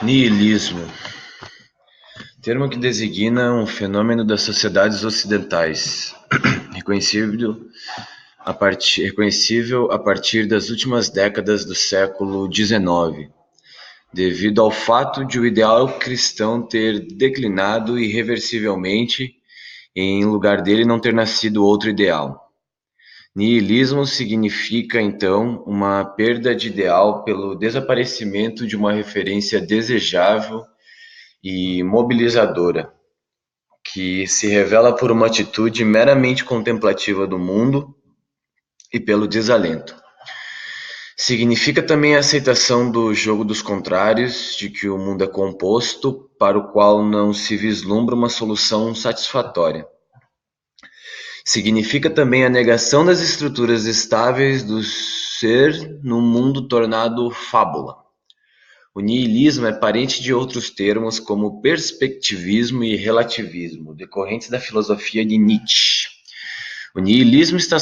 Niilismo, termo que designa um fenômeno das sociedades ocidentais, reconhecível a partir das últimas décadas do século XIX, devido ao fato de o ideal cristão ter declinado irreversivelmente e em lugar dele não ter nascido outro ideal. Niilismo significa, então, uma perda de ideal pelo desaparecimento de uma referência desejável e mobilizadora, que se revela por uma atitude meramente contemplativa do mundo e pelo desalento. Significa também a aceitação do jogo dos contrários, de que o mundo é composto, para o qual não se vislumbra uma solução satisfatória. Significa também a negação das estruturas estáveis do ser num mundo tornado fábula. O niilismo é parente de outros termos como perspectivismo e relativismo, decorrentes da filosofia de Nietzsche. O niilismo está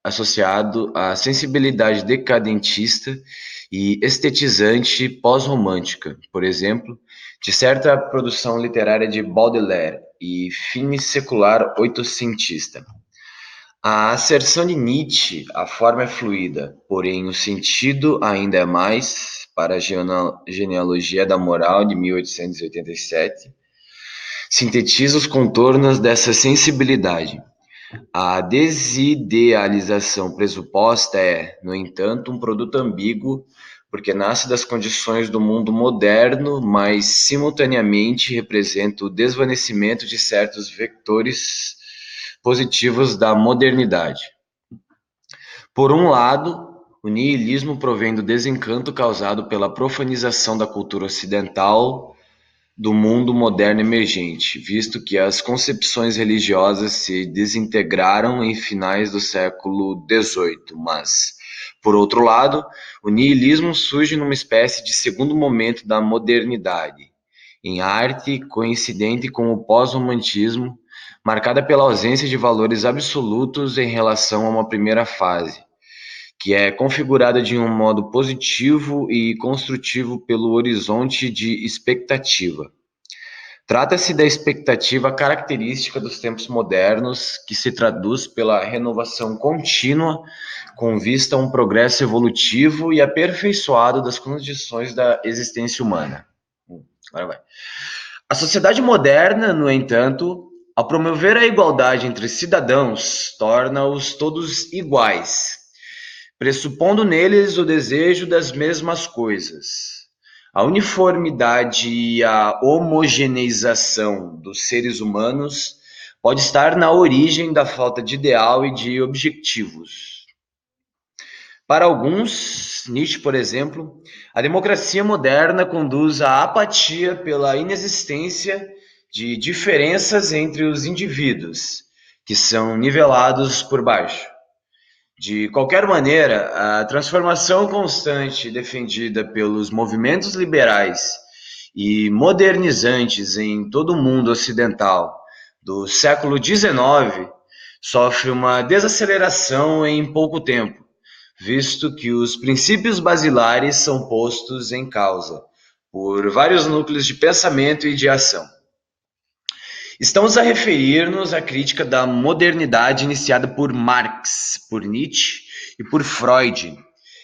associado à sensibilidade decadentista e estetizante pós-romântica, por exemplo, de certa produção literária de Baudelaire e fine secular oitocentista. A asserção de Nietzsche, a forma é fluida, porém o sentido ainda é mais, para a Genealogia da Moral de 1887, sintetiza os contornos dessa sensibilidade. A desidealização pressuposta é, no entanto, um produto ambíguo, porque nasce das condições do mundo moderno, mas simultaneamente representa o desvanecimento de certos vectores positivos da modernidade. Por um lado, o niilismo provém do desencanto causado pela profanização da cultura ocidental do mundo moderno emergente, visto que as concepções religiosas se desintegraram em finais do século XVIII, mas, por outro lado, o niilismo surge numa espécie de segundo momento da modernidade, em arte coincidente com o pós-romantismo, marcada pela ausência de valores absolutos em relação a uma primeira fase, que é configurada de um modo positivo e construtivo pelo horizonte de expectativa. Trata-se da expectativa característica dos tempos modernos, que se traduz pela renovação contínua com vista a um progresso evolutivo e aperfeiçoado das condições da existência humana. Agora vai. A sociedade moderna, no entanto, ao promover a igualdade entre cidadãos, torna-os todos iguais, pressupondo neles o desejo das mesmas coisas. A uniformidade e a homogeneização dos seres humanos pode estar na origem da falta de ideal e de objetivos. Para alguns, Nietzsche, por exemplo, a democracia moderna conduz à apatia pela inexistência de diferenças entre os indivíduos, que são nivelados por baixo. De qualquer maneira, a transformação constante defendida pelos movimentos liberais e modernizantes em todo o mundo ocidental do século XIX sofre uma desaceleração em pouco tempo, visto que os princípios basilares são postos em causa por vários núcleos de pensamento e de ação. Estamos a referir-nos à crítica da modernidade iniciada por Marx, por Nietzsche e por Freud.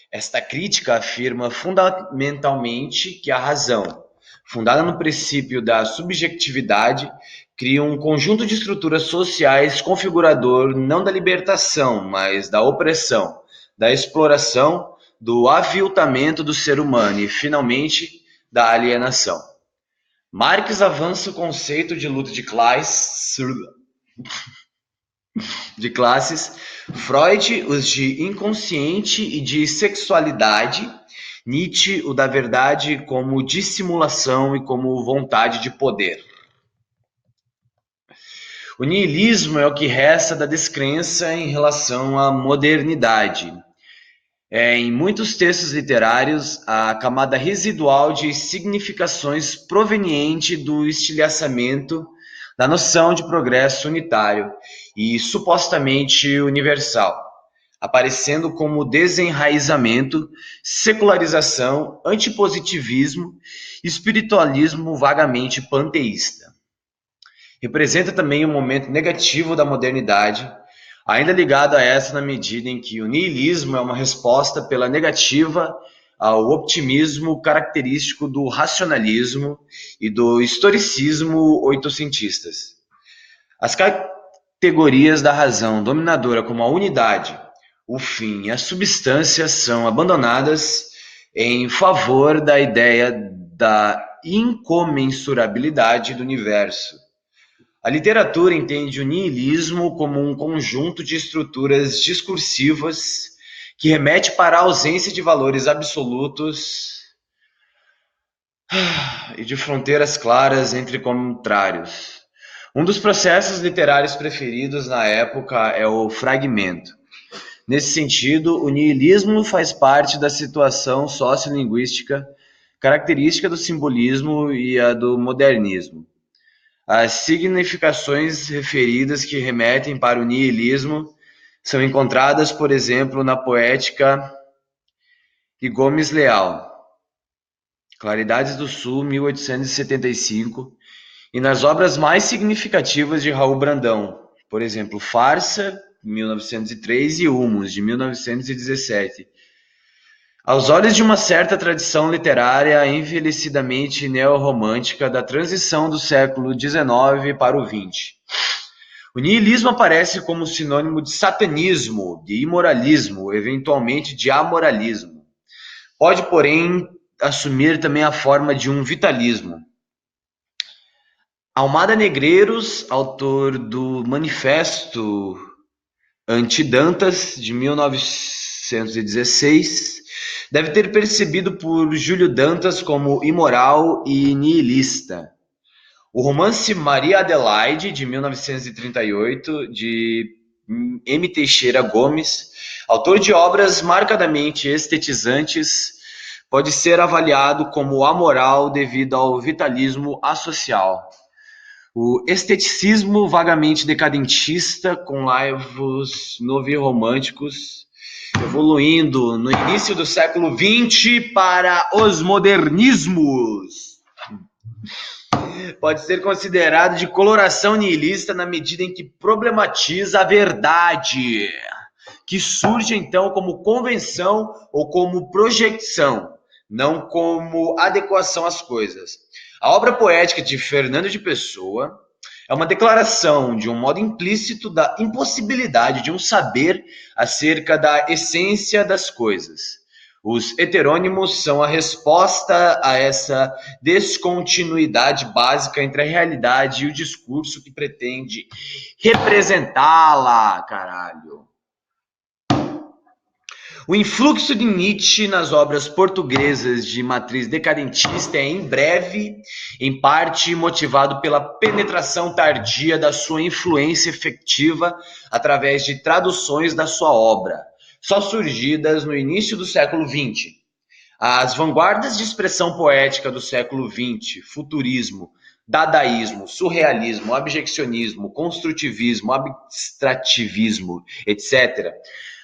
Esta crítica afirma fundamentalmente que a razão, fundada no princípio da subjetividade, cria um conjunto de estruturas sociais configurador não da libertação, mas da opressão, da exploração, do aviltamento do ser humano e, finalmente, da alienação. Marx avança o conceito de luta de classes, Freud os de inconsciente e de sexualidade, Nietzsche o da verdade como dissimulação e como vontade de poder. O niilismo é o que resta da descrença em relação à modernidade. Em muitos textos literários, a camada residual de significações proveniente do estilhaçamento da noção de progresso unitário e supostamente universal, aparecendo como desenraizamento, secularização, antipositivismo e espiritualismo vagamente panteísta. Representa também um momento negativo da modernidade, ainda ligado a essa na medida em que o niilismo é uma resposta pela negativa ao optimismo característico do racionalismo e do historicismo oitocentistas. As categorias da razão dominadora como a unidade, o fim e a substância são abandonadas em favor da ideia da incomensurabilidade do universo. A literatura entende o niilismo como um conjunto de estruturas discursivas que remete para a ausência de valores absolutos e de fronteiras claras entre contrários. Um dos processos literários preferidos na época é o fragmento. Nesse sentido, o niilismo faz parte da situação sociolinguística característica do simbolismo e a do modernismo. As significações referidas que remetem para o niilismo são encontradas, por exemplo, na poética de Gomes Leal, Claridades do Sul, 1875, e nas obras mais significativas de Raul Brandão, por exemplo, Farsa, 1903, e Humus, de 1917. Aos olhos de uma certa tradição literária envelhecidamente neorromântica da transição do século XIX para o XX. O niilismo aparece como sinônimo de satanismo, de imoralismo, eventualmente de amoralismo. Pode, porém, assumir também a forma de um vitalismo. Almada Negreiros, autor do Manifesto Anti-Dantas, de 1916, deve ter percebido por Júlio Dantas como imoral e niilista. O romance Maria Adelaide, de 1938, de M. Teixeira Gomes, autor de obras marcadamente estetizantes, pode ser avaliado como amoral devido ao vitalismo asocial. O esteticismo vagamente decadentista, com laivos novirromânticos, evoluindo no início do século XX para os modernismos, pode ser considerado de coloração niilista na medida em que problematiza a verdade, que surge então como convenção ou como projeção, não como adequação às coisas. A obra poética de Fernando de Pessoa é uma declaração, de um modo implícito, da impossibilidade de um saber acerca da essência das coisas. Os heterônimos são a resposta a essa descontinuidade básica entre a realidade e o discurso que pretende representá-la, caralho. O influxo de Nietzsche nas obras portuguesas de matriz decadentista é, em breve, em parte motivado pela penetração tardia da sua influência efetiva através de traduções da sua obra, só surgidas no início do século XX. As vanguardas de expressão poética do século XX, futurismo, dadaísmo, surrealismo, abjeccionismo, construtivismo, abstrativismo, etc.,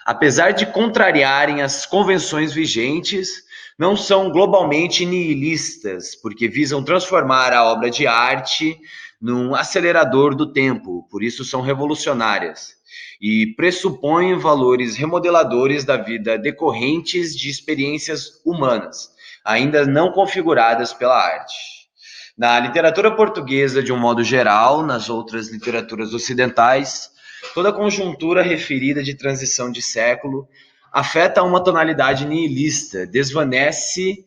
apesar de contrariarem as convenções vigentes, não são globalmente nihilistas, porque visam transformar a obra de arte num acelerador do tempo, por isso são revolucionárias, e pressupõem valores remodeladores da vida decorrentes de experiências humanas, ainda não configuradas pela arte. Na literatura portuguesa, de um modo geral, nas outras literaturas ocidentais, toda conjuntura referida de transição de século afeta uma tonalidade nihilista, desvanece-se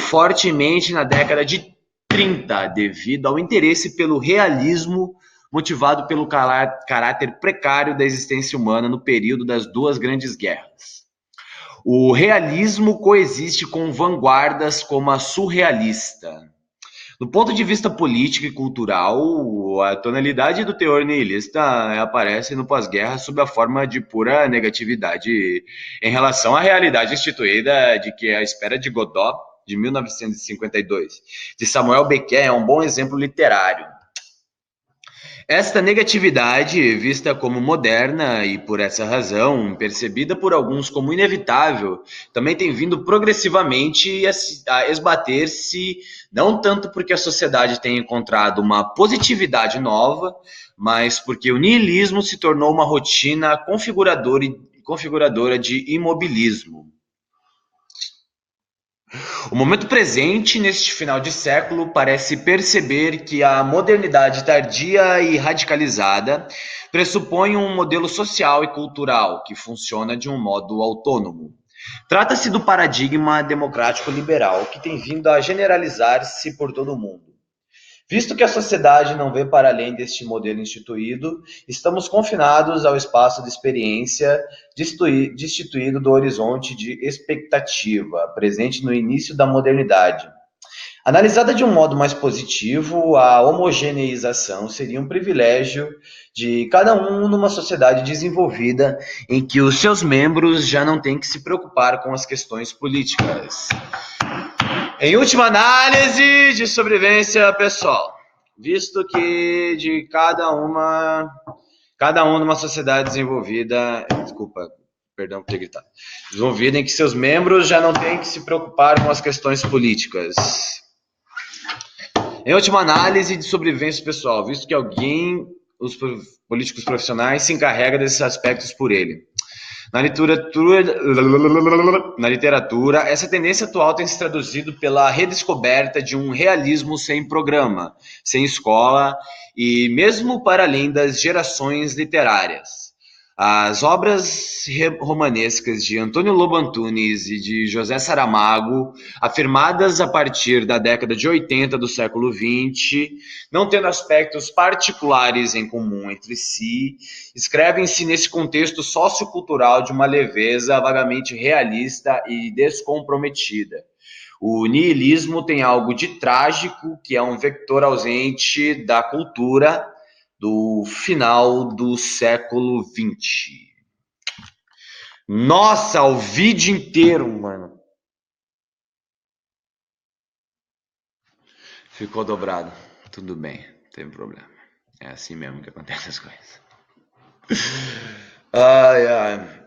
fortemente na década de 30, devido ao interesse pelo realismo motivado pelo caráter precário da existência humana no período das duas grandes guerras. O realismo coexiste com vanguardas como a surrealista. Do ponto de vista político e cultural, a tonalidade do teor nihilista aparece no pós-guerra sob a forma de pura negatividade em relação à realidade instituída de que A Espera de Godot, de 1952, de Samuel Beckett, é um bom exemplo literário. Esta negatividade, vista como moderna e, por essa razão, percebida por alguns como inevitável, também tem vindo progressivamente a esbater-se, não tanto porque a sociedade tem encontrado uma positividade nova, mas porque o niilismo se tornou uma rotina configuradora de imobilismo. O momento presente, neste final de século, parece perceber que a modernidade tardia e radicalizada pressupõe um modelo social e cultural que funciona de um modo autônomo. Trata-se do paradigma democrático liberal que tem vindo a generalizar-se por todo o mundo. Visto que a sociedade não vê para além deste modelo instituído, estamos confinados ao espaço de experiência destituído do horizonte de expectativa, presente no início da modernidade. Analisada de um modo mais positivo, a homogeneização seria um privilégio de cada um numa sociedade desenvolvida em que os seus membros já não têm que se preocupar com as questões políticas. Em última análise de sobrevivência pessoal, visto que de cada um numa sociedade desenvolvida, desculpa, perdão por ter gritado, desenvolvida em que seus membros já não têm que se preocupar com as questões políticas. Em última análise de sobrevivência pessoal, visto que os políticos profissionais, se encarrega desses aspectos por ele. Na literatura, essa tendência atual tem se traduzido pela redescoberta de um realismo sem programa, sem escola e mesmo para além das gerações literárias. As obras romanescas de Antônio Lobo Antunes e de José Saramago, afirmadas a partir da década de 80 do século XX, não tendo aspectos particulares em comum entre si, escrevem-se nesse contexto sociocultural de uma leveza vagamente realista e descomprometida. O niilismo tem algo de trágico, que é um vector ausente da cultura do final do século XX. Nossa, o vídeo inteiro, mano. Ficou dobrado. Tudo bem, não tem problema. É assim mesmo que acontecem as coisas. Ai, ai.